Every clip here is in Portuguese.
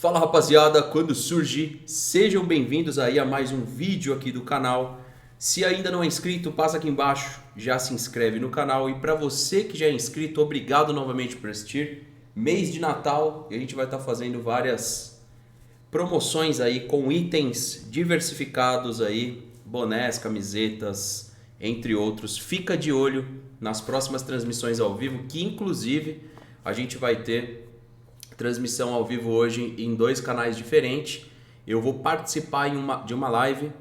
Fala rapaziada, quando surge, sejam bem-vindos aí a mais um vídeo aqui do canal. Se ainda não é inscrito, passa aqui embaixo, já se inscreve no canal. E para você que já é inscrito, obrigado novamente por assistir. Mês de Natal e a gente vai estar fazendo várias promoções aí com itens diversificados aí, bonés, camisetas, entre outros. Fica de olho nas próximas transmissões ao vivo, que inclusive a gente vai ter transmissão ao vivo hoje em dois canais diferentes. Eu vou participar de uma live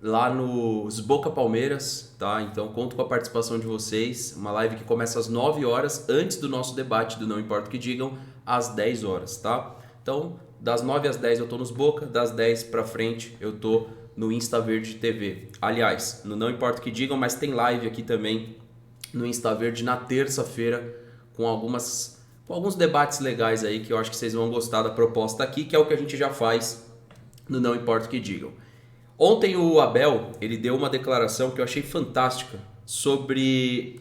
lá nos Boca Palmeiras, tá? Então conto com a participação de vocês. Uma live que começa às 9 horas, antes do nosso debate do Não Importa o que Digam, às 10 horas, tá? Então, das 9 às 10 eu tô nos Boca, das 10 pra frente eu tô no Insta Verde TV. Aliás, no Não Importa o que Digam, mas tem live aqui também no Insta Verde na terça-feira com alguns debates legais aí que eu acho que vocês vão gostar da proposta aqui, que é o que a gente já faz no Não Importa o que Digam. Ontem o Abel, ele deu uma declaração que eu achei fantástica sobre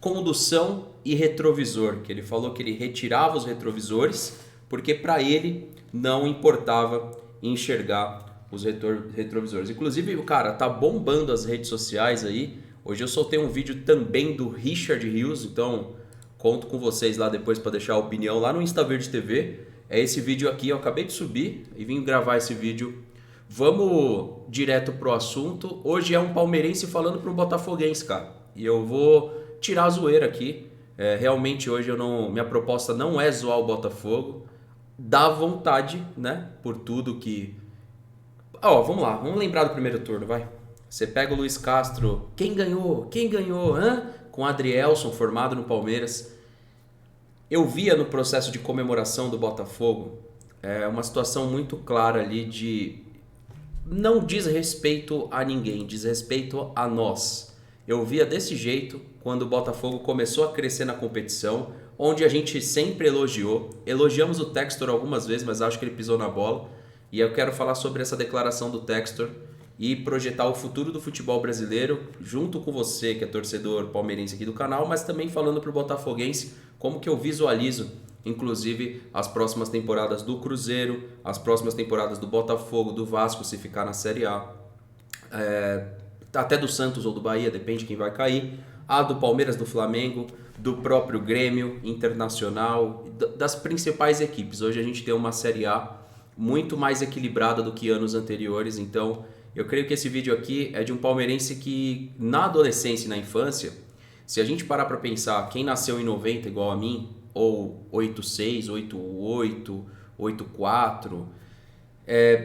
condução e retrovisor, que ele falou que ele retirava os retrovisores porque para ele não importava enxergar os retrovisores. Inclusive, o cara tá bombando as redes sociais aí. Hoje eu soltei um vídeo também do Richard Rios, então conto com vocês lá depois para deixar a opinião lá no Insta Verde TV. É esse vídeo aqui, eu acabei de subir e vim gravar esse vídeo. Vamos direto pro assunto. Hoje é um palmeirense falando pro botafoguense, cara. E eu vou tirar a zoeira aqui. Realmente hoje minha proposta não é zoar o Botafogo. Dá vontade, né? Por tudo que... vamos lá, vamos lembrar do primeiro turno, vai. Você pega o Luiz Castro, quem ganhou? Quem ganhou? Com o Adrielson formado no Palmeiras. Eu via no processo de comemoração do Botafogo uma situação muito clara ali de não diz respeito a ninguém, diz respeito a nós. Eu via desse jeito quando o Botafogo começou a crescer na competição, onde a gente sempre elogiamos o Textor algumas vezes, mas acho que ele pisou na bola. E eu quero falar sobre essa declaração do Textor e projetar o futuro do futebol brasileiro junto com você, que é torcedor palmeirense aqui do canal, mas também falando para o botafoguense como que eu visualizo, inclusive, as próximas temporadas do Cruzeiro, as próximas temporadas do Botafogo, do Vasco, se ficar na Série A, até do Santos ou do Bahia, depende de quem vai cair, a do Palmeiras, do Flamengo, do próprio Grêmio, Internacional, das principais equipes. Hoje a gente tem uma Série A muito mais equilibrada do que anos anteriores, então eu creio que esse vídeo aqui é de um palmeirense que na adolescência e na infância, se a gente parar para pensar, quem nasceu em 90 igual a mim, ou 86, 88, 84,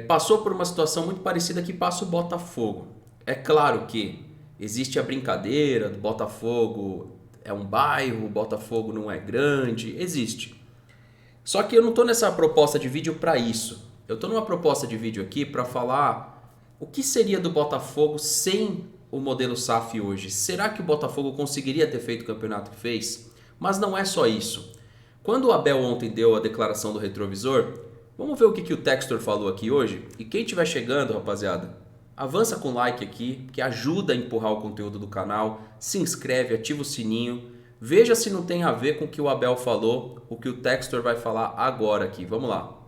passou por uma situação muito parecida que passa o Botafogo. É claro que existe a brincadeira do Botafogo, é um bairro, o Botafogo não é grande, existe. Só que eu não estou nessa proposta de vídeo para isso. Eu estou numa proposta de vídeo aqui para falar o que seria do Botafogo sem o modelo SAF hoje. Será que o Botafogo conseguiria ter feito o campeonato que fez? Mas não é só isso. Quando o Abel ontem deu a declaração do retrovisor, vamos ver o que o Textor falou aqui hoje? E quem estiver chegando, rapaziada, avança com like aqui, que ajuda a empurrar o conteúdo do canal, se inscreve, ativa o sininho, veja se não tem a ver com o que o Abel falou, o que o Textor vai falar agora aqui. Vamos lá.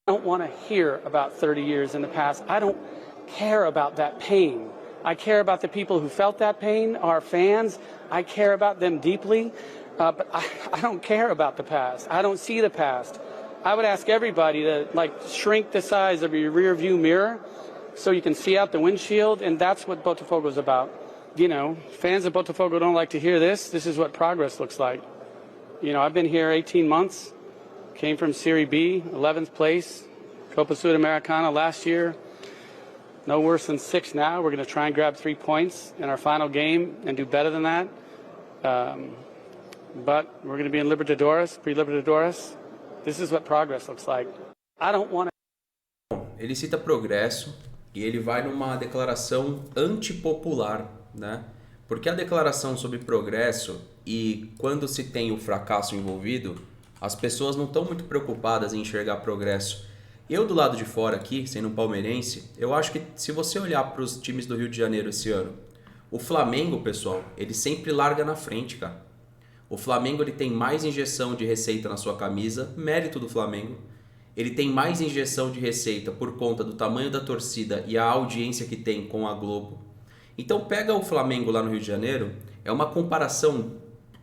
I don't want to hear about 30 years in the past. I don't care about that pain. I care about the people who felt that pain, our fans. I care about them deeply, but I don't care about the past. I don't see the past. I would ask everybody to shrink the size of your rear view mirror so you can see out the windshield, and that's what Botafogo is about. You know, fans of Botafogo don't like to hear this. This is what progress looks like. You know, I've been here 18 months, came from Serie B, 11th place, Copa Sudamericana last year. No worse than 6 now. We're going to try and grab 3 points in our final game and do better than that. But we're going to be in Libertadores, pre-Libertadores. This is what progress looks like. I don't want to... Ele cita progresso e ele vai numa declaração antipopular, né? Porque a declaração sobre progresso e quando se tem o fracasso envolvido, as pessoas não estão muito preocupadas em enxergar progresso. Eu do lado de fora aqui, sendo um palmeirense, eu acho que se você olhar para os times do Rio de Janeiro esse ano, o Flamengo, pessoal, ele sempre larga na frente, cara. O Flamengo ele tem mais injeção de receita na sua camisa, mérito do Flamengo. ele tem mais injeção de receita por conta do tamanho da torcida e a audiência que tem com a Globo. Então pega o Flamengo lá no Rio de Janeiro, é uma comparação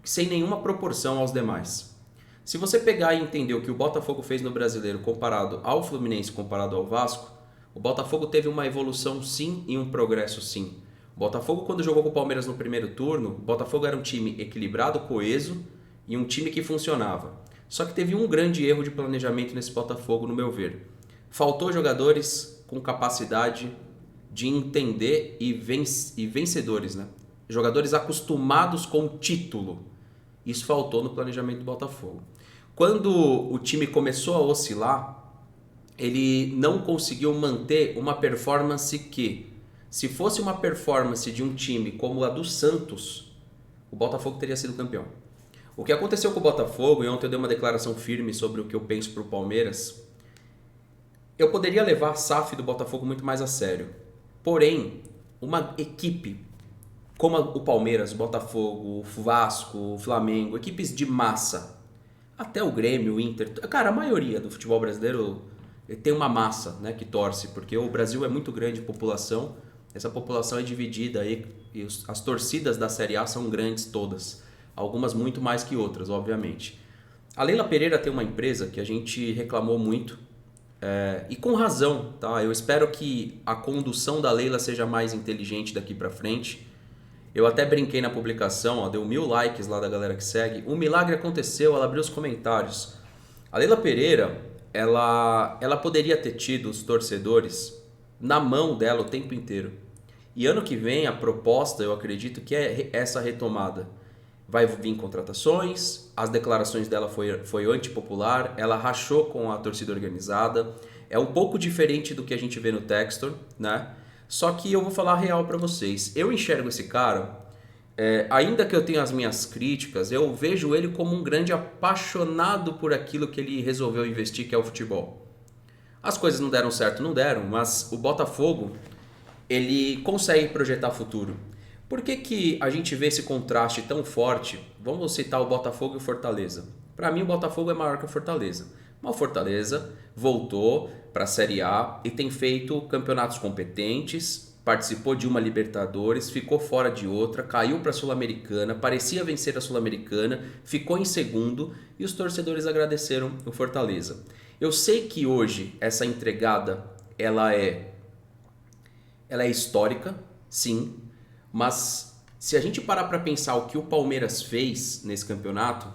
sem nenhuma proporção aos demais. Se você pegar e entender o que o Botafogo fez no Brasileiro comparado ao Fluminense, comparado ao Vasco, o Botafogo teve uma evolução sim e um progresso sim. O Botafogo, quando jogou com o Palmeiras no primeiro turno, o Botafogo era um time equilibrado, coeso e um time que funcionava. Só que teve um grande erro de planejamento nesse Botafogo, no meu ver. Faltou jogadores com capacidade de entender e vencedores, né? Jogadores acostumados com o título. Isso faltou no planejamento do Botafogo. Quando o time começou a oscilar, ele não conseguiu manter uma performance que, se fosse uma performance de um time como a do Santos, o Botafogo teria sido campeão. O que aconteceu com o Botafogo, e ontem eu dei uma declaração firme sobre o que eu penso para o Palmeiras, eu poderia levar a SAF do Botafogo muito mais a sério. Porém, uma equipe como o Palmeiras, o Botafogo, o Vasco, o Flamengo, equipes de massa, até o Grêmio, o Inter, cara, a maioria do futebol brasileiro tem uma massa, né, que torce, porque o Brasil é muito grande de população, essa população é dividida aí, e as torcidas da Série A são grandes todas. Algumas muito mais que outras, obviamente. A Leila Pereira tem uma empresa que a gente reclamou muito, e com razão, tá? Eu espero que a condução da Leila seja mais inteligente daqui pra frente. Eu até brinquei na publicação, ó, deu 1000 likes lá da galera que segue. Um milagre aconteceu, ela abriu os comentários. A Leila Pereira, ela poderia ter tido os torcedores na mão dela o tempo inteiro. E ano que vem a proposta, eu acredito que é essa retomada. Vai vir contratações, as declarações dela foi antipopular, ela rachou com a torcida organizada, é um pouco diferente do que a gente vê no Textor, né? Só que eu vou falar a real pra vocês, eu enxergo esse cara, ainda que eu tenha as minhas críticas, eu vejo ele como um grande apaixonado por aquilo que ele resolveu investir, que é o futebol. As coisas não deram certo, não deram, mas o Botafogo, ele consegue projetar futuro. Por que a gente vê esse contraste tão forte? Vamos citar o Botafogo e o Fortaleza. Para mim o Botafogo é maior que o Fortaleza. Mas o Fortaleza voltou para a Série A e tem feito campeonatos competentes, participou de uma Libertadores, ficou fora de outra, caiu para a Sul-Americana, parecia vencer a Sul-Americana, ficou em segundo e os torcedores agradeceram o Fortaleza. Eu sei que hoje essa entregada ela é histórica, sim. Mas se a gente parar para pensar o que o Palmeiras fez nesse campeonato,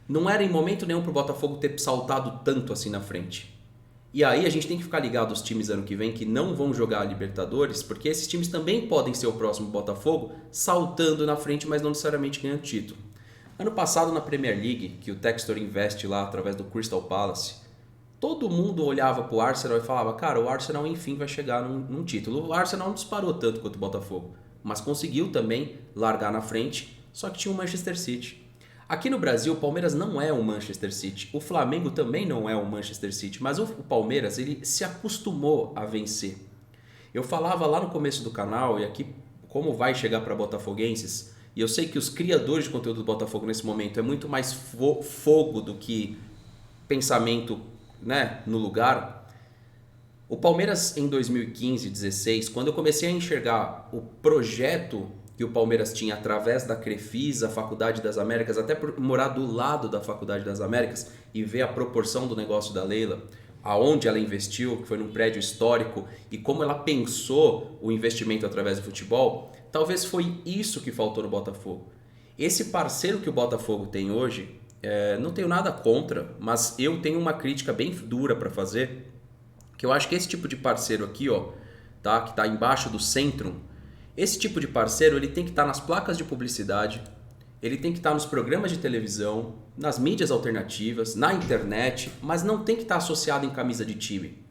não era em momento nenhum para o Botafogo ter saltado tanto assim na frente. E aí a gente tem que ficar ligado aos times ano que vem que não vão jogar a Libertadores, porque esses times também podem ser o próximo Botafogo, saltando na frente, mas não necessariamente ganhando título. Ano passado na Premier League, que o Textor investe lá através do Crystal Palace, todo mundo olhava para o Arsenal e falava, cara, o Arsenal enfim vai chegar num título. O Arsenal não disparou tanto quanto o Botafogo, mas conseguiu também largar na frente, só que tinha o Manchester City. Aqui no Brasil, o Palmeiras não é o Manchester City, o Flamengo também não é o Manchester City, mas o Palmeiras ele se acostumou a vencer. Eu falava lá no começo do canal, e aqui como vai chegar para botafoguenses, e eu sei que os criadores de conteúdo do Botafogo nesse momento é muito mais fogo do que pensamento, né, no lugar. O Palmeiras em 2015, 2016, quando eu comecei a enxergar o projeto que o Palmeiras tinha através da Crefisa, Faculdade das Américas, até por morar do lado da Faculdade das Américas e ver a proporção do negócio da Leila, aonde ela investiu, que foi num prédio histórico, e como ela pensou o investimento através do futebol, talvez foi isso que faltou no Botafogo. Esse parceiro que o Botafogo tem hoje, não tenho nada contra, mas eu tenho uma crítica bem dura para fazer, que eu acho que esse tipo de parceiro aqui, ó, tá, que está embaixo do Centrum, esse tipo de parceiro ele tem que estar nas placas de publicidade, ele tem que estar nos programas de televisão, nas mídias alternativas, na internet, mas não tem que estar associado em camisa de time.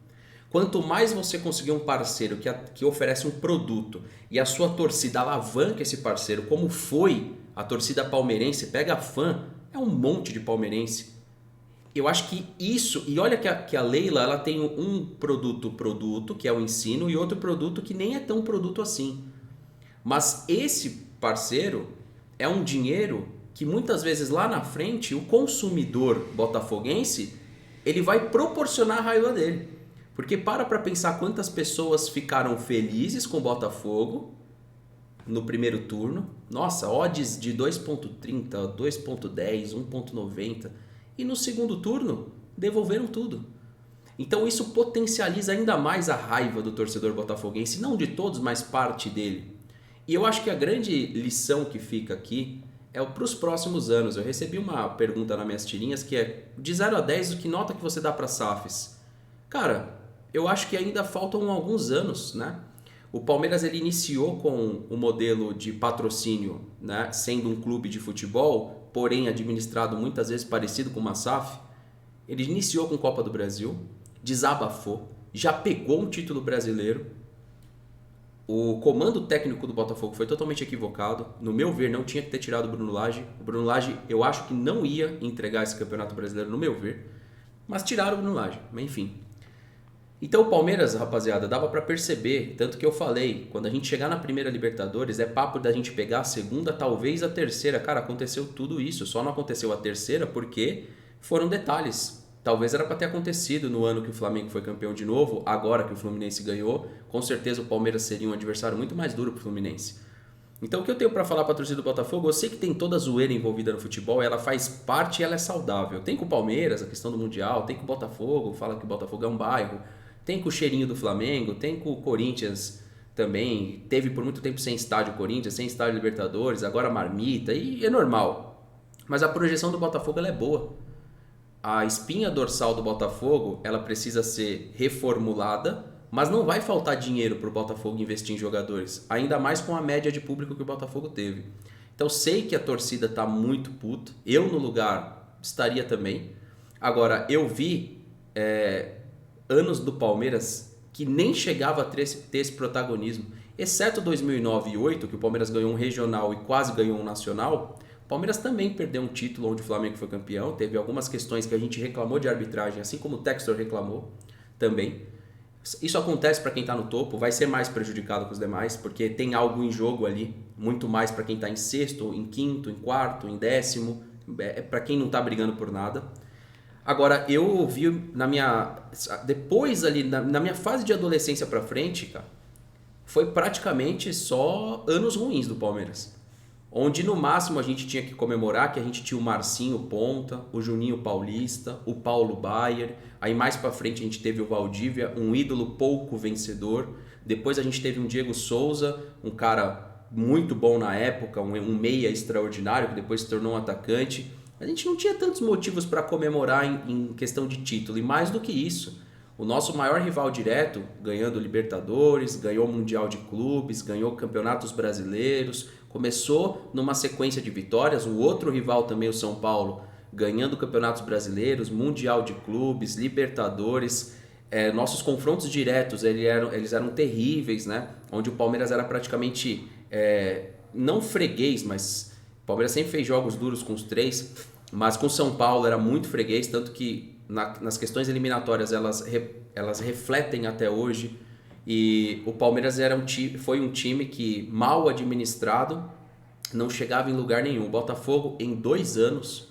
Quanto mais você conseguir um parceiro que oferece um produto e a sua torcida alavanca esse parceiro, como foi a torcida palmeirense, pega fã, é um monte de palmeirense. Eu acho que isso, e olha que a Leila ela tem um produto, que é o ensino, e outro produto que nem é tão produto assim. Mas esse parceiro é um dinheiro que muitas vezes lá na frente o consumidor botafoguense ele vai proporcionar a raiva dele. Porque para pensar quantas pessoas ficaram felizes com o Botafogo no primeiro turno. Nossa, odds de 2.30, 2.10, 1.90. E no segundo turno, devolveram tudo. Então isso potencializa ainda mais a raiva do torcedor botafoguense, não de todos, mas parte dele. E eu acho que a grande lição que fica aqui é para os próximos anos. Eu recebi uma pergunta nas minhas tirinhas que é: de 0 a 10, que nota que você dá para SAFs? Cara, eu acho que ainda faltam alguns anos, né? O Palmeiras ele iniciou com o modelo de patrocínio, né? Sendo um clube de futebol, porém administrado muitas vezes parecido com uma SAF. Ele iniciou com Copa do Brasil, desabafou, já pegou um título brasileiro. O comando técnico do Botafogo foi totalmente equivocado. No meu ver, não tinha que ter tirado o Bruno Lage. O Bruno Lage, eu acho que não ia entregar esse campeonato brasileiro, no meu ver. Mas tiraram o Bruno Lage, mas enfim. Então o Palmeiras, rapaziada, dava pra perceber, tanto que eu falei, quando a gente chegar na primeira Libertadores, é papo da gente pegar a segunda, talvez a terceira. Cara, aconteceu tudo isso, só não aconteceu a terceira porque foram detalhes. Talvez era para ter acontecido no ano que o Flamengo foi campeão de novo, agora que o Fluminense ganhou, com certeza o Palmeiras seria um adversário muito mais duro pro Fluminense. Então o que eu tenho para falar para a torcida do Botafogo, eu sei que tem toda a zoeira envolvida no futebol, ela faz parte e ela é saudável. Tem com o Palmeiras, a questão do Mundial, tem com o Botafogo, fala que o Botafogo é um bairro, tem com o cheirinho do Flamengo, tem com o Corinthians também, teve por muito tempo sem estádio Corinthians, sem estádio Libertadores, agora marmita, e é normal. Mas a projeção do Botafogo ela é boa. A espinha dorsal do Botafogo, ela precisa ser reformulada, mas não vai faltar dinheiro para o Botafogo investir em jogadores, ainda mais com a média de público que o Botafogo teve. Então sei que a torcida está muito puta, eu no lugar estaria também. Agora, eu vi anos do Palmeiras que nem chegava a ter esse protagonismo, exceto 2009 e 2008, que o Palmeiras ganhou um regional e quase ganhou um nacional. O Palmeiras também perdeu um título onde o Flamengo foi campeão, teve algumas questões que a gente reclamou de arbitragem, assim como o Textor reclamou também. Isso acontece para quem está no topo, vai ser mais prejudicado que os demais, porque tem algo em jogo ali, muito mais para quem está em sexto, em quinto, em quarto, em décimo, para quem não está brigando por nada. Agora, eu vi depois ali, na minha fase de adolescência para frente, cara, foi praticamente só anos ruins do Palmeiras. Onde no máximo a gente tinha que comemorar que a gente tinha o Marcinho Ponta, o Juninho Paulista, o Paulo Baier, aí mais pra frente a gente teve o Valdívia, um ídolo pouco vencedor, depois a gente teve um Diego Souza, um cara muito bom na época, um meia extraordinário que depois se tornou um atacante. A gente não tinha tantos motivos para comemorar em questão de título, e mais do que isso, o nosso maior rival direto, ganhando Libertadores, ganhou o Mundial de Clubes, ganhou campeonatos brasileiros, começou numa sequência de vitórias, o outro rival também, o São Paulo, ganhando campeonatos brasileiros, Mundial de Clubes, Libertadores. Nossos confrontos diretos eles eram terríveis, né? Onde o Palmeiras era praticamente, não freguês, mas o Palmeiras sempre fez jogos duros com os três, mas com o São Paulo era muito freguês, tanto que nas questões eliminatórias elas refletem até hoje. E o Palmeiras foi um time que, mal administrado, não chegava em lugar nenhum. O Botafogo, em 2 anos,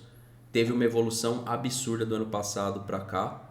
teve uma evolução absurda do ano passado para cá,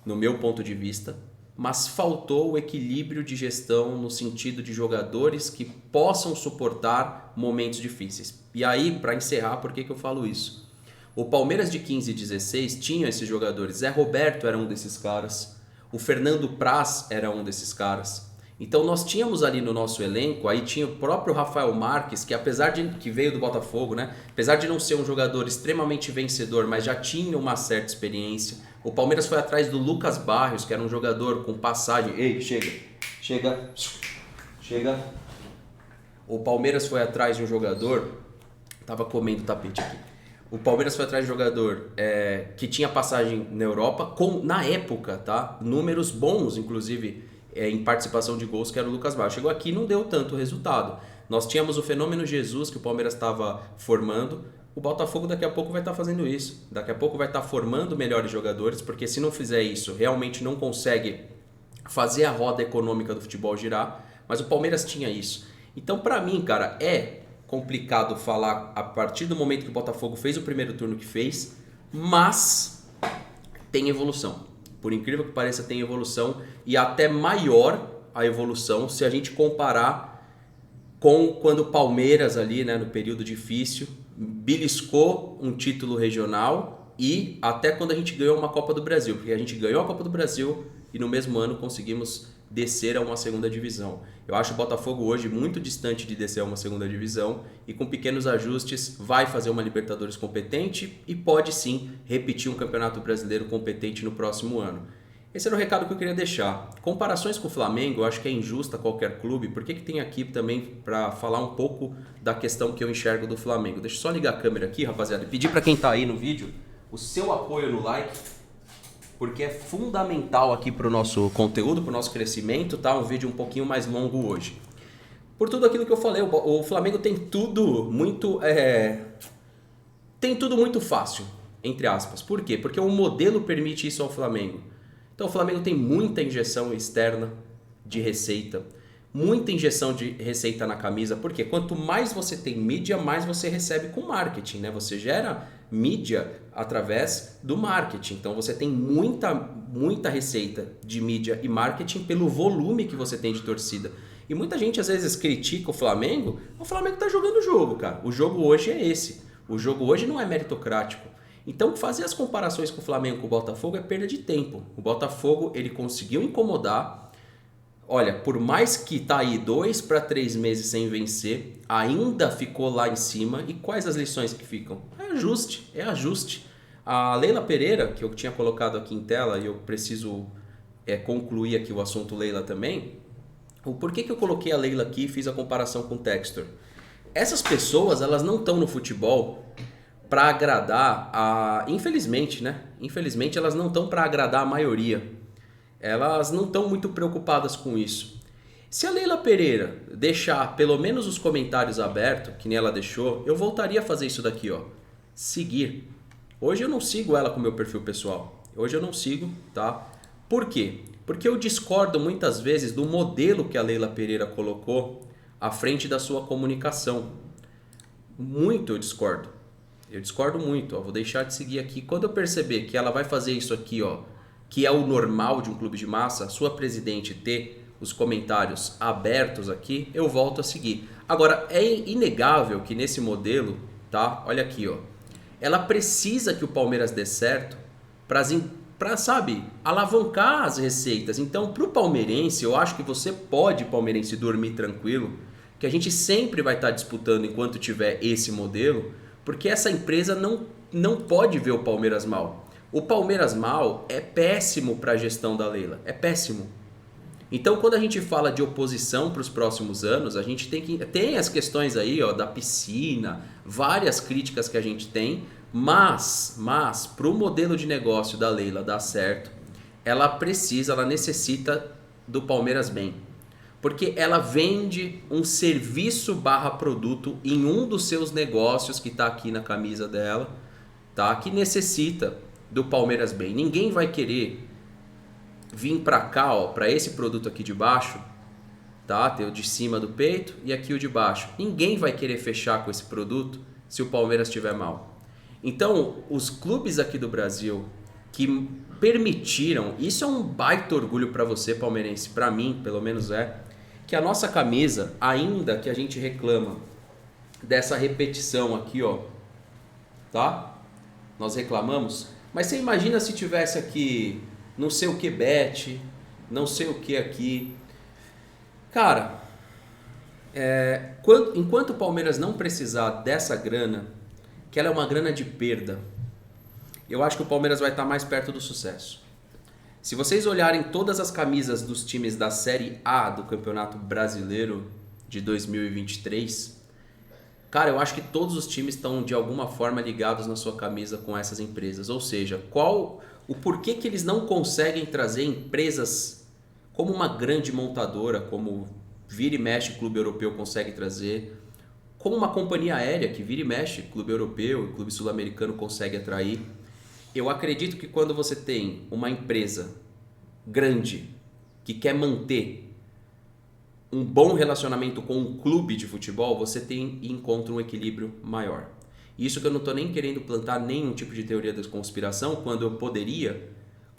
no meu ponto de vista, mas faltou o equilíbrio de gestão no sentido de jogadores que possam suportar momentos difíceis. E aí, para encerrar, por que eu falo isso? O Palmeiras de 15 e 16 tinha esses jogadores. Zé Roberto era um desses caras. O Fernando Praz era um desses caras. Então nós tínhamos ali no nosso elenco, aí tinha o próprio Rafael Marques, que apesar de que veio do Botafogo, né? Apesar de não ser um jogador extremamente vencedor, mas já tinha uma certa experiência. O Palmeiras foi atrás do Lucas Barrios, que era um jogador com passagem. Ei, chega. O Palmeiras foi atrás de um jogador. Tava comendo o tapete aqui. O Palmeiras foi atrás de um jogador que tinha passagem na Europa, na época, tá? Números bons, inclusive, em participação de gols, que era o Lucas Barros. Chegou aqui e não deu tanto resultado. Nós tínhamos o Fenômeno Jesus, que o Palmeiras estava formando. O Botafogo daqui a pouco vai estar fazendo isso. Daqui a pouco vai estar formando melhores jogadores, porque se não fizer isso, realmente não consegue fazer a roda econômica do futebol girar. Mas o Palmeiras tinha isso. Então, pra mim, cara, complicado falar a partir do momento que o Botafogo fez o primeiro turno que fez, mas tem evolução. Por incrível que pareça, tem evolução e até maior a evolução se a gente comparar com quando o Palmeiras ali, né, no período difícil, beliscou um título regional e até quando a gente ganhou uma Copa do Brasil, porque a gente ganhou a Copa do Brasil e no mesmo ano conseguimos descer a uma segunda divisão. Eu acho o Botafogo hoje muito distante de descer a uma segunda divisão e com pequenos ajustes vai fazer uma Libertadores competente e pode sim repetir um Campeonato Brasileiro competente no próximo ano. Esse era o recado que eu queria deixar. Comparações com o Flamengo, eu acho que é injusta qualquer clube. Por que tem aqui também para falar um pouco da questão que eu enxergo do Flamengo? Deixa eu só ligar a câmera aqui, rapaziada, e pedir para quem tá aí no vídeo o seu apoio no like, porque é fundamental aqui para o nosso conteúdo, para o nosso crescimento, tá? Um vídeo um pouquinho mais longo hoje. Por tudo aquilo que eu falei, o Flamengo tem tudo muito fácil, entre aspas. Por quê? Porque o modelo permite isso ao Flamengo. Então o Flamengo tem muita injeção externa de receita, muita injeção de receita na camisa, porque quanto mais você tem mídia, mais você recebe com marketing, né? Você gera mídia através do marketing. Então você tem muita receita de mídia e marketing pelo volume que você tem de torcida. E muita gente às vezes critica o Flamengo tá jogando o jogo, cara. O jogo hoje é esse. O jogo hoje não é meritocrático. Então fazer as comparações com o Flamengo e com o Botafogo é perda de tempo. O Botafogo ele conseguiu incomodar. Olha, por mais que tá aí 2 para 3 meses sem vencer, ainda ficou lá em cima. E quais as lições que ficam? É ajuste. A Leila Pereira, que eu tinha colocado aqui em tela, e eu preciso concluir aqui o assunto Leila também. O porquê que eu coloquei a Leila aqui e fiz a comparação com o Textor? Essas pessoas, elas não estão no futebol para agradar infelizmente, né? Infelizmente elas não estão para agradar a maioria. Elas não estão muito preocupadas com isso. Se a Leila Pereira deixar pelo menos os comentários abertos, que nem ela deixou, eu voltaria a fazer isso daqui, ó. Seguir. Hoje eu não sigo ela com meu perfil pessoal. Hoje eu não sigo, tá? Por quê? Porque eu discordo muitas vezes do modelo que a Leila Pereira colocou à frente da sua comunicação. Muito eu discordo. Eu discordo muito, ó. Vou deixar de seguir aqui. Quando eu perceber que ela vai fazer isso aqui, ó, que é o normal de um clube de massa, sua presidente ter os comentários abertos aqui, eu volto a seguir. Agora, é inegável que nesse modelo, tá? Olha aqui, ó. Ela precisa que o Palmeiras dê certo para, sabe, alavancar as receitas. Então, pro palmeirense, eu acho que você pode, palmeirense, dormir tranquilo, que a gente sempre vai estar disputando enquanto tiver esse modelo, porque essa empresa não pode ver o Palmeiras mal. O Palmeiras mal é péssimo para a gestão da Leila. É péssimo. Então, quando a gente fala de oposição para os próximos anos, a gente tem as questões aí, ó, da piscina, várias críticas que a gente tem, mas para o modelo de negócio da Leila dar certo, ela necessita do Palmeiras bem. Porque ela vende um serviço / produto em um dos seus negócios que está aqui na camisa dela, tá? Que necessita do Palmeiras bem. Ninguém vai querer vir para cá, ó, para esse produto aqui de baixo, tá? Tem o de cima do peito e aqui o de baixo. Ninguém vai querer fechar com esse produto se o Palmeiras estiver mal. Então, os clubes aqui do Brasil que permitiram, isso é um baita orgulho para você, palmeirense, para mim, pelo menos que a nossa camisa, ainda que a gente reclama dessa repetição aqui, ó, tá? Nós reclamamos, mas você imagina se tivesse aqui não sei o que bet, não sei o que aqui. Cara, enquanto o Palmeiras não precisar dessa grana, que ela é uma grana de perda, eu acho que o Palmeiras vai estar mais perto do sucesso. Se vocês olharem todas as camisas dos times da Série A do Campeonato Brasileiro de 2023, cara, eu acho que todos os times estão de alguma forma ligados na sua camisa com essas empresas. Ou seja, o porquê que eles não conseguem trazer empresas como uma grande montadora, como vira e mexe Clube Europeu consegue trazer, como uma companhia aérea que vira e mexe Clube Europeu e Clube Sul-Americano consegue atrair. Eu acredito que quando você tem uma empresa grande que quer manter um bom relacionamento com um clube de futebol, você tem e encontra um equilíbrio maior. Isso que eu não estou nem querendo plantar nenhum tipo de teoria da conspiração, quando eu poderia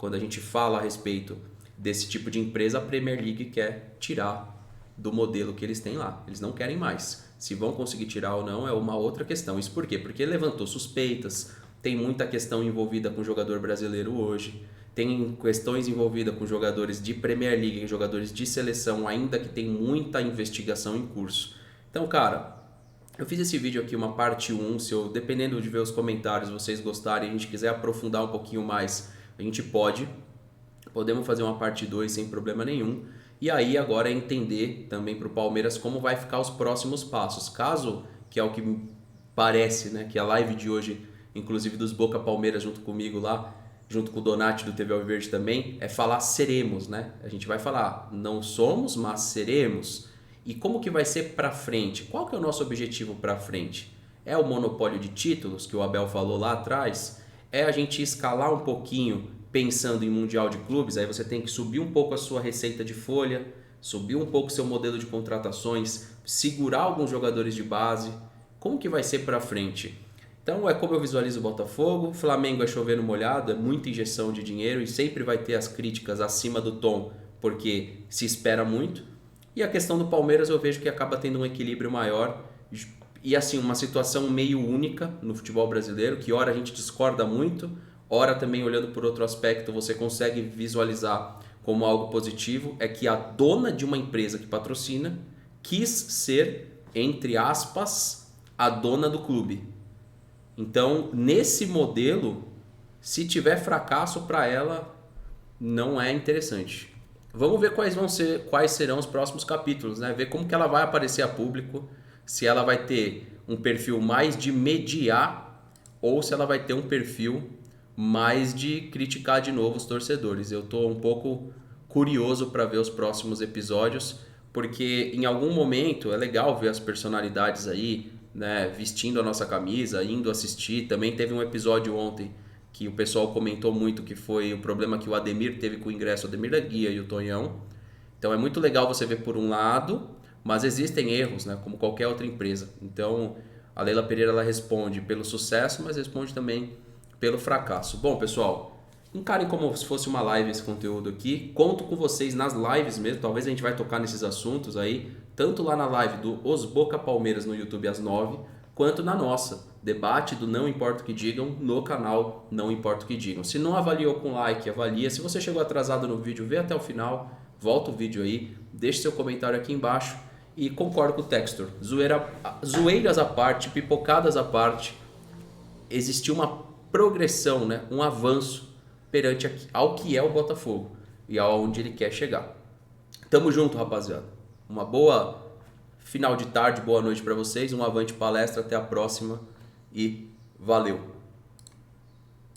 quando a gente fala a respeito desse tipo de empresa, a Premier League quer tirar do modelo que eles têm lá. Eles não querem mais. Se vão conseguir tirar ou não é uma outra questão. Isso por quê? Porque levantou suspeitas, tem muita questão envolvida com o jogador brasileiro hoje, tem questões envolvidas com jogadores de Premier League, jogadores de seleção, ainda que tem muita investigação em curso. Então, cara, eu fiz esse vídeo aqui, uma parte 1, se eu, dependendo de ver os comentários, vocês gostarem, a gente quiser aprofundar um pouquinho mais, a gente podemos fazer uma parte 2 sem problema nenhum. E aí agora é entender também para o Palmeiras como vai ficar os próximos passos. Caso, que é o que parece, né, que a live de hoje, inclusive dos Boca Palmeiras junto comigo lá, junto com o Donati do TV Alviverde também, é falar seremos, né? A gente vai falar não somos, mas seremos. E como que vai ser para frente? Qual que é o nosso objetivo para frente? É o monopólio de títulos que o Abel falou lá atrás? É a gente escalar um pouquinho pensando em Mundial de Clubes? Aí você tem que subir um pouco a sua receita de folha, subir um pouco seu modelo de contratações, segurar alguns jogadores de base. Como que vai ser para frente? Então é como eu visualizo o Botafogo. Flamengo é chover no molhado, é muita injeção de dinheiro e sempre vai ter as críticas acima do tom porque se espera muito. E a questão do Palmeiras eu vejo que acaba tendo um equilíbrio maior e assim uma situação meio única no futebol brasileiro, que ora a gente discorda muito, ora também olhando por outro aspecto você consegue visualizar como algo positivo, é que a dona de uma empresa que patrocina quis ser, entre aspas, a dona do clube. Então, nesse modelo, se tiver fracasso para ela, não é interessante. Vamos ver quais serão os próximos capítulos, né? Ver como que ela vai aparecer a público, se ela vai ter um perfil mais de mediar ou se ela vai ter um perfil mais de criticar de novo os torcedores. Eu estou um pouco curioso para ver os próximos episódios, porque em algum momento é legal ver as personalidades aí, né, vestindo a nossa camisa, indo assistir. Também teve um episódio ontem que o pessoal comentou muito, que foi o problema que o Ademir teve com o ingresso, o Ademir da Guia e o Tonhão. Então é muito legal você ver por um lado, mas existem erros, né, como qualquer outra empresa. Então a Leila Pereira ela responde pelo sucesso, mas responde também pelo fracasso. Bom, pessoal, encarem como se fosse uma live esse conteúdo aqui. Conto com vocês nas lives mesmo, talvez a gente vai tocar nesses assuntos aí, tanto lá na live do Os Boca Palmeiras no YouTube às 9, quanto na nossa, debate do Não Importa o que Digam no canal Não Importa o que Digam. Se não avaliou com like, avalia. Se você chegou atrasado no vídeo, vê até o final, volta o vídeo aí, deixe seu comentário aqui embaixo e concordo com o Textor. Zoeiras à parte, pipocadas à parte, existiu uma progressão, né? Um avanço perante ao que é o Botafogo e aonde ele quer chegar. Tamo junto, rapaziada. Uma boa final de tarde, boa noite para vocês, um avante palestra, até a próxima e valeu!